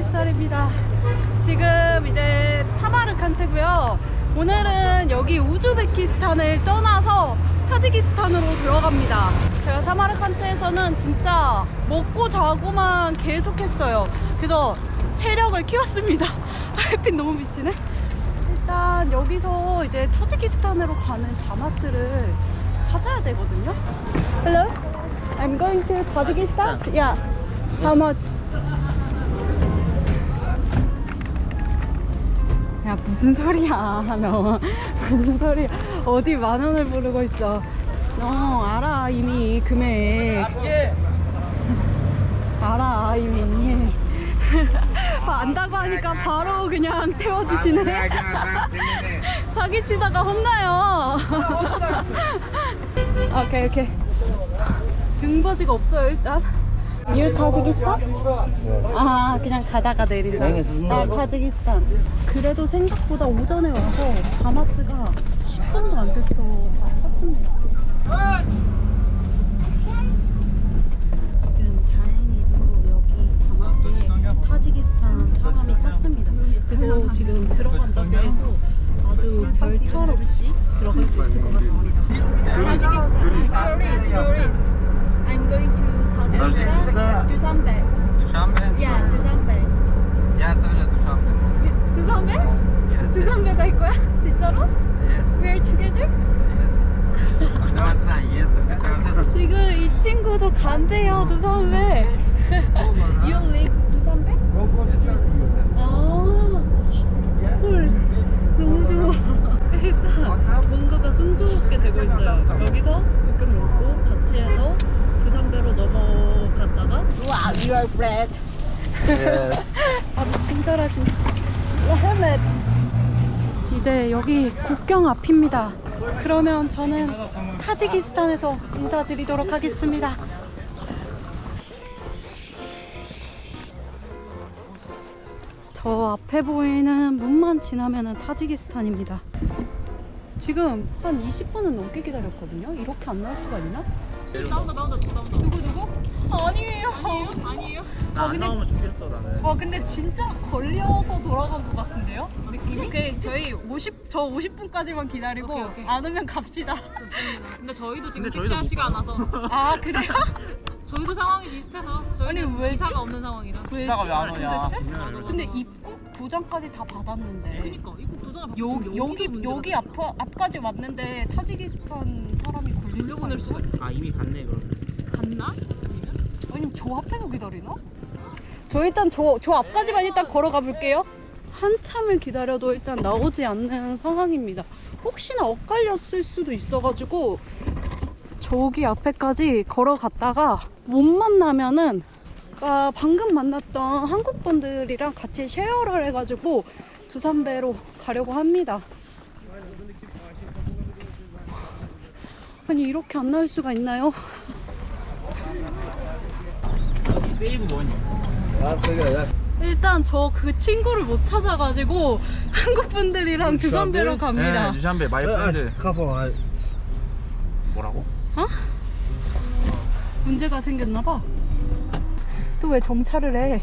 타지키스탄입니다. 지금 이제 사마르칸트고요. 오늘은 여기 우즈베키스탄을 떠나서 타지키스탄으로 들어갑니다. 제가 사마르칸트에서는 진짜 먹고 자고만 계속했어요. 그래서 체력을 키웠습니다. 햇빛 너무 비치네. 일단 여기서 이제 타지키스탄으로 가는 다마스를 찾아야 되거든요. Hello, I'm going to Tajikistan. Yeah. How much? 야, 무슨 소리야 너. 무슨 소리야. 어디 10,000원을 부르고 있어. 너 알아 이미 금액. 알아 이미. 안다고 하니까 바로 그냥 태워주시네. 사기치다가 혼나요. 오케이. 등받이가 없어요 일단. 뉴 타지키스탄? 아, 그냥 가다가 내린다. 아, 타지키스탄. 그래도 생각보다 오전에 와서 다마스가 10분도 안 됐어. 다 찼습니다. 지금 다행히도 여기 다마스에 타지키스탄 사람이 탔습니다. 그리고 지금 들어간다고 해서 아주 별 탈 없이 들어갈 수 있을 것 같습니다. Tourist. I'm going to Tajikistan. Dushanbe. Dushanbe? Yeah, Dushanbe. Я тоже Dushanbe. Dushanbe? Yes. Dushanbe 갈 거야? 진짜로? Yes. We're together? Yes. Давай, yes. 지금 이 친구도 간대요, 두산베. You live 두산베? 아, 헐, 너무 좋아. 일단 뭔가가 순조롭게 되고 있어요. 여기서 국경 먹고 같이 해서 두산베로 넘어갔다가 와우, you are bread. Yes. 아주 친절하신 헬멧. 이제 여기 국경 앞입니다. 그러면 저는 타지키스탄에서 인사드리도록 하겠습니다. 저 앞에 보이는 문만 지나면 타지키스탄입니다. 지금 한 20분은 넘게 기다렸거든요. 이렇게 안 나올 수가 있나? 나온다. 누구? 아니에요. 나안 나오면 좋겠어 나는. 와, 근데 진짜 걸려서 돌아간 것 같은데요? 느낌이? 저희 50분까지만 기다리고 오케이. 안 오면 갑시다. 근데 저희도 지금 근데 택시 저희도 아씨가 안 와서 아, 그래요? 저희도 상황이 비슷해서 저희는 아니, 왜지? 기사가 없는 상황이라. 기사가 왜 안 오냐? 도대체? 맞아. 근데 입국 도장까지 다 받았는데 그니까 입국 도장을 받고 여기 앞까지 왔는데 타지키스탄 사람이 걸릴 수가 돌려보낼 수가 있어? 아 이미 갔네 그럼. 갔나? 아니면 저 앞에서 기다리나? 저 일단 저 앞까지만 일단 걸어가 볼게요. 한참을 기다려도 일단 나오지 않는 상황입니다. 혹시나 엇갈렸을 수도 있어가지고 저기 앞에까지 걸어갔다가 못 만나면은 방금 만났던 한국 분들이랑 같이 쉐어를 해가지고 두산베로 가려고 합니다. 아니, 이렇게 안 나올 수가 있나요? 세이브 뭐니? 일단 저 그 친구를 못 찾아가지고 한국 분들이랑 두산베로 갑니다. 네, 두산베 마이 프렌드. 뭐라고? 어? 문제가 생겼나봐. 또 왜 정차를 해?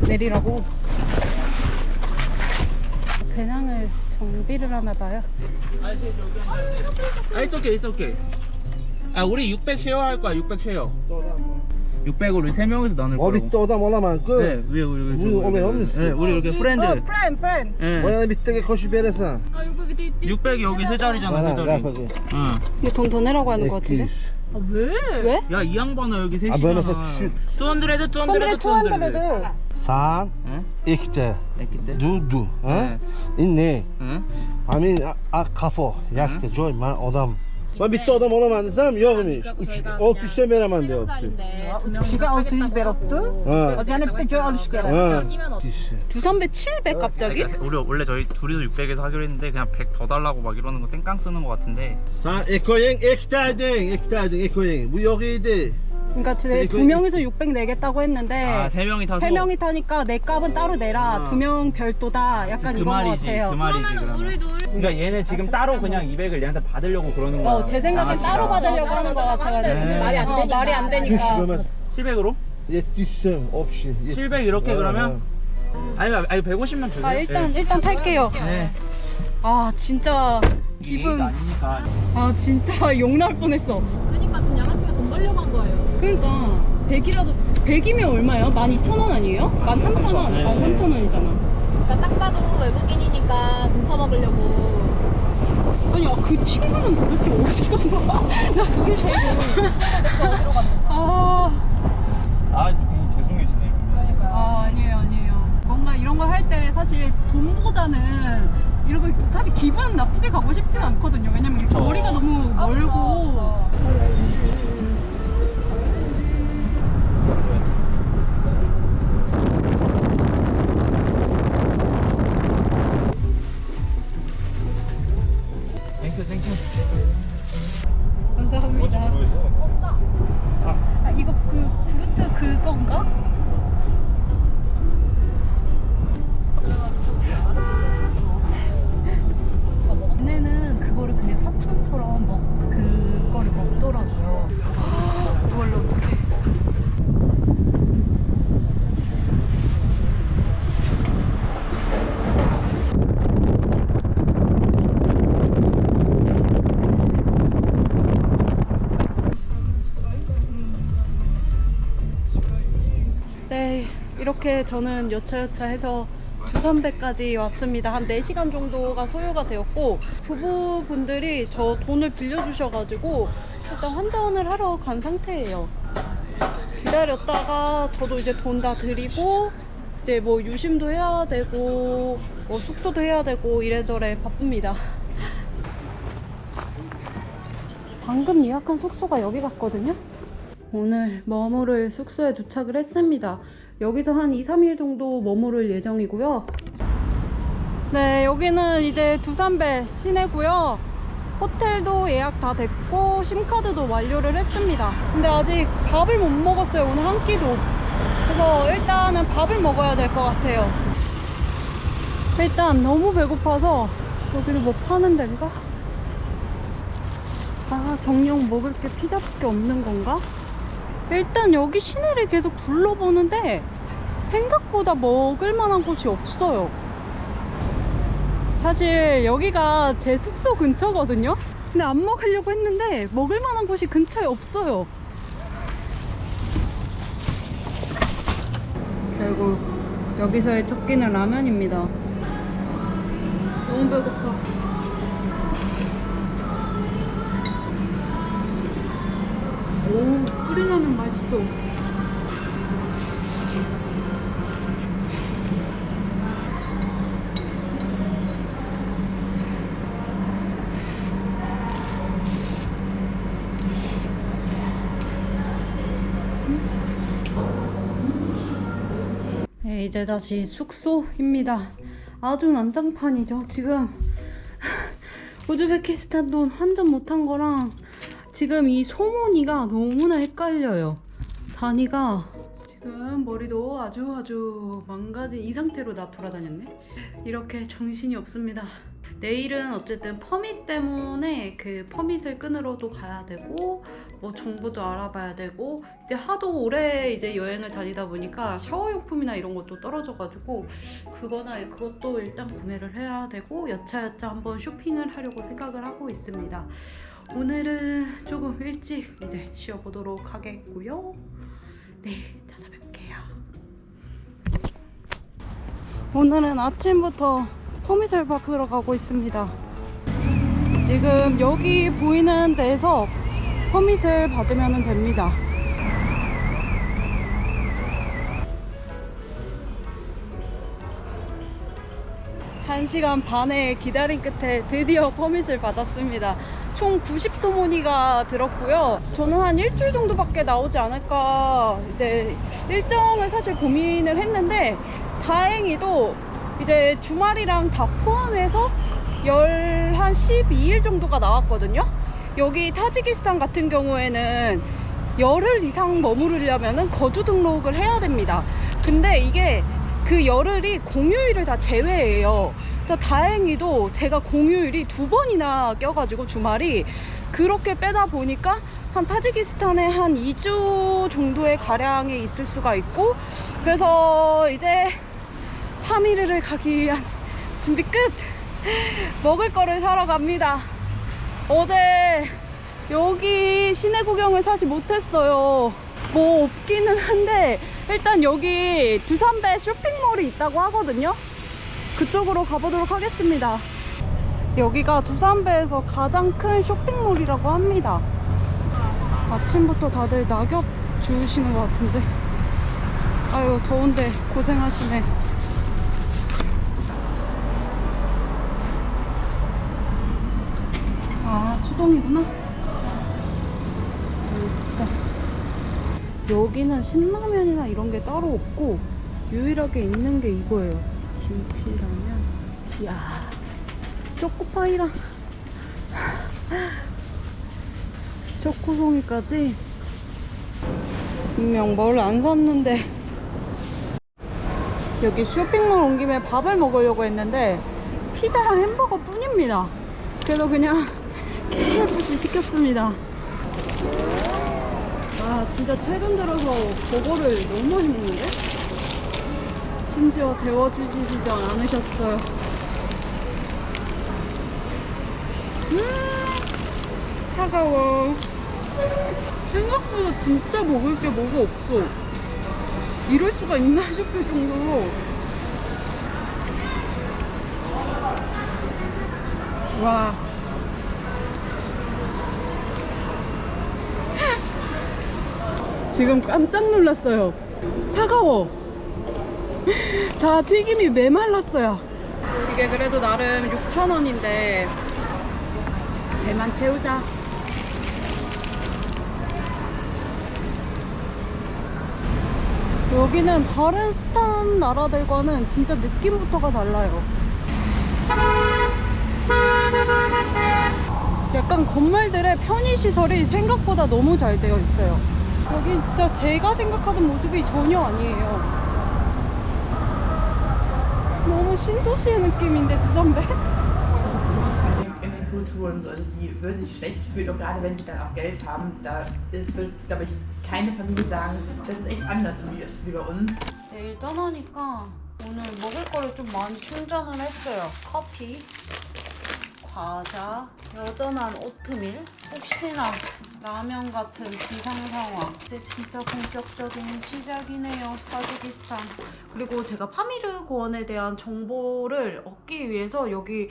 내리라고. 배낭을 정비를 하나봐요. It's okay. 아 우리 600 쉐어 할 거야. 600 쉐어. 600을 우리 3명이서 나눌 거야. bitta odam olaman-ku. 네, 우리 olmayapmiz-ku. 네, 우리 이렇게 프렌드. 프렌드. 네. Mana bittaga qo'shib berasan. 600 여기 세 자리잖아, 세 Mana 자리. gapiga. 응. 이게 돈 내라고 하는 것 같은데? 200. 아 왜? 왜? 야, 이 양반은 여기 아, 셋이잖아. böylese tushib. 200. San 응? ikkita 애기 때? du, 네. Inni. 응? Amin qafo, yakkita joy, man odam. Ben bitta odam olaman desam, yo'qmi? 600 so'm beraman deyapti. Kişiga 600 beribdi. Ha. Yana bitta joy olish kerak. Ha. 두산베 700 갑자기? 우리 원래 저희 둘이서 600에서 하기로 했는데 그냥 100 더 달라고 막 이러는 거 땡깡 쓰는 거 같은데. San ekoying ikkita eding, ekoying. Bu yo'q edi. 그러니까 두 명이서 600 내겠다고 했는데 아, 3명이 타서? 3명이 타니까 내 값은 따로 내라. 2명 별도다. 약간 그 이런 거 말이지, 같아요. 그 말이지. 그러니까 얘네 지금 따로 그냥 200을 얘한테 받으려고 그러는 거야. 제 생각엔 양아치가. 따로 받으려고 하는 것 같아가지고 네. 말이 안 되니까. 200 emas. 700으로? 700 so'm общий. 700 이렇게 그러면? 아니 150만 주세요. 아 일단 탈게요. 네. 아 진짜 이게 기분 아니니까. 아 진짜 욕 나올 뻔했어. 그러니까 지금 양아치가 돈 벌려고 한 거예요. 지금. 그러니까 100이라도 100이면 얼마예요? 12,000원 아니에요? 13,000원. 네. 13,000원이잖아. 그러니까 딱 봐도 외국인이니까 등쳐먹으려고. 아니 그 친구는 도대체 어디 간 거야? 나 그게 제일 고민이에요. 친구 대체 어디로 갔는지. 죄송해지네. 아니에요. 뭔가 이런 걸 할 때 사실 돈보다는 이런 거 사실 기분 나쁘게 가고 싶진 않거든요. 왜냐면 이게 거리가 너무 멀고. 땡큐. 감사합니다. 아 이거 그 브루트 그건가? 얘네는 그거를 그냥 사탕처럼 그거를 먹더라고요. 그걸로 어떻게? 네, 이렇게 저는 여차여차 해서 두산배까지 왔습니다. 한 4시간 정도가 소요가 되었고 부부분들이 저 돈을 빌려주셔가지고 일단 환전을 하러 간 상태예요. 기다렸다가 저도 이제 돈 다 드리고 이제 뭐 유심도 해야 되고 뭐 숙소도 해야 되고 이래저래 바쁩니다. 방금 예약한 숙소가 여기 같거든요. 오늘 머무를 숙소에 도착을 했습니다. 여기서 한 2-3일 정도 머무를 예정이고요. 네, 여기는 이제 두산배 시내고요. 호텔도 예약 다 됐고 심카드도 완료를 했습니다. 근데 아직 밥을 못 먹었어요, 오늘 한 끼도. 그래서 일단은 밥을 먹어야 될 것 같아요. 일단 너무 배고파서 여기는 뭐 파는 데인가? 아, 정녕 먹을 게 피자밖에 없는 건가? 일단 여기 시내를 계속 둘러보는데 생각보다 먹을 만한 곳이 없어요. 사실 여기가 제 숙소 근처거든요. 근데 안 먹으려고 했는데 먹을 만한 곳이 근처에 없어요. 결국 여기서의 첫 끼는 라면입니다. 너무 배고파. 오, 끓이라면 맛있어. 네, 이제 다시 숙소입니다. 아주 난장판이죠. 지금 우즈베키스탄 돈 환전 못한 거랑 지금 이 소모니가 너무나 헷갈려요. 단위가 지금 머리도 아주 망가진 이 상태로 나 돌아다녔네. 이렇게 정신이 없습니다. 내일은 어쨌든 퍼밋 때문에 그 퍼밋을 끊으러도 가야 되고 뭐 정보도 알아봐야 되고 이제 하도 오래 이제 여행을 다니다 보니까 샤워용품이나 이런 것도 떨어져가지고 그것도 일단 구매를 해야 되고 여차여차 한번 쇼핑을 하려고 생각을 하고 있습니다. 오늘은 조금 일찍 이제 쉬어보도록 하겠고요. 네, 찾아뵐게요. 오늘은 아침부터 퍼밋을 받으러 가고 있습니다. 지금 여기 보이는 데에서 퍼밋을 받으면 됩니다. 한 시간 반의 기다림 끝에 드디어 퍼밋을 받았습니다. 총 90소모니가 들었고요. 저는 한 일주일 정도밖에 나오지 않을까 이제 일정을 사실 고민을 했는데 다행히도 이제 주말이랑 다 포함해서 한 12일 정도가 나왔거든요. 여기 타지키스탄 같은 경우에는 열흘 이상 머무르려면 거주 등록을 해야 됩니다. 근데 이게 그 열흘이 공휴일을 다 제외해요. 그래서 다행히도 제가 공휴일이 2번이나 껴가지고 주말이 그렇게 빼다 보니까 한 타지키스탄에 한 2주 정도의 가량에 있을 수가 있고, 그래서 이제 파미르를 가기 위한 준비 끝! 먹을 거를 사러 갑니다. 어제 여기 시내 구경을 사실 못했어요. 뭐 없기는 한데 일단 여기 두산베 쇼핑몰이 있다고 하거든요. 그쪽으로 가보도록 하겠습니다. 여기가 두산베에서 가장 큰 쇼핑몰이라고 합니다. 아침부터 다들 낙엽 주우시는 것 같은데. 아유 더운데 고생하시네. 아 수동이구나. 여기는 신라면이나 이런 게 따로 없고 유일하게 있는 게 이거예요. 김치라면. 이야 초코파이랑 초코송이까지. 분명 뭘 안 샀는데 여기 쇼핑몰 온 김에 밥을 먹으려고 했는데 피자랑 햄버거 뿐입니다. 그래서 그냥 KFC 시켰습니다. 아 진짜 최근 들어서 버거를 너무 많이 먹는데? 심지어 데워주시지도 않으셨어요. 차가워. 생각보다 진짜 먹을 게 뭐가 없어. 이럴 수가 있나 싶을 정도로. 와. 지금 깜짝 놀랐어요. 차가워. 다 튀김이 메말랐어요. 이게 그래도 나름 6,000원인데 배만 채우자. 여기는 다른 스탄 나라들과는 진짜 느낌부터가 달라요. 약간 건물들의 편의시설이 생각보다 너무 잘 되어 있어요. 여긴 진짜 제가 생각하던 모습이 전혀 아니에요. 너무 신도시의 느낌인데 두산베? in den Kulturen so. Also die würden sich schlecht fühlen, und gerade wenn sie dann auch Geld haben, da wird, glaube ich, keine Familie sagen, das ist echt anders wie bei uns. 내일 떠나니까 오늘 먹을 거를 좀 많이 충전을 했어요. 커피, 과자, 여전한 오트밀, 혹시나 라면 같은 비상 상황. 근데 진짜 본격적인 시작이네요, 타지키스탄. 그리고 제가 파미르 고원에 대한 정보를 얻기 위해서 여기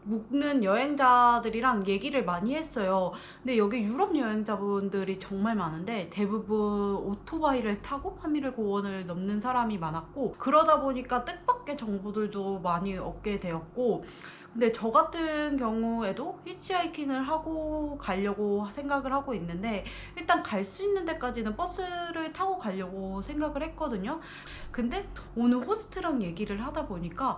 묵는 여행자들이랑 얘기를 많이 했어요. 근데 여기 유럽 여행자분들이 정말 많은데 대부분 오토바이를 타고 파미르 고원을 넘는 사람이 많았고, 그러다 보니까 뜻밖의 정보들도 많이 얻게 되었고, 근데 저 같은 경우에도 히치하이킹을 하고 가려고 생각을 하고 있는데 일단 갈 수 있는 데까지는 버스를 타고 가려고 생각을 했거든요. 근데 오늘 호스트랑 얘기를 하다 보니까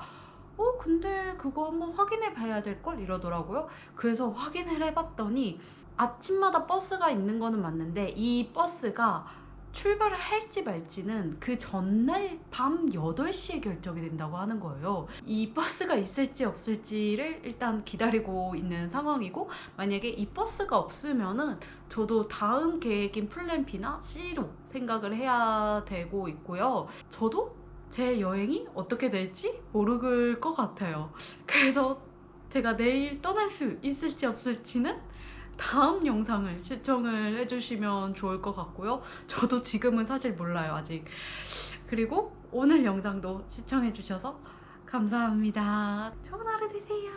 근데 그거 한번 확인해 봐야 될걸 이러더라고요. 그래서 확인을 해봤더니 아침마다 버스가 있는 거는 맞는데 이 버스가 출발을 할지 말지는 그 전날 밤 8시에 결정이 된다고 하는 거예요. 이 버스가 있을지 없을지를 일단 기다리고 있는 상황이고, 만약에 이 버스가 없으면은 저도 다음 계획인 플랜 B나 C로 생각을 해야 되고 있고요. 저도 제 여행이 어떻게 될지 모를 것 같아요. 그래서 제가 내일 떠날 수 있을지 없을지는 다음 영상을 시청을 해주시면 좋을 것 같고요. 저도 지금은 사실 몰라요, 아직. 그리고 오늘 영상도 시청해주셔서 감사합니다. 좋은 하루 되세요.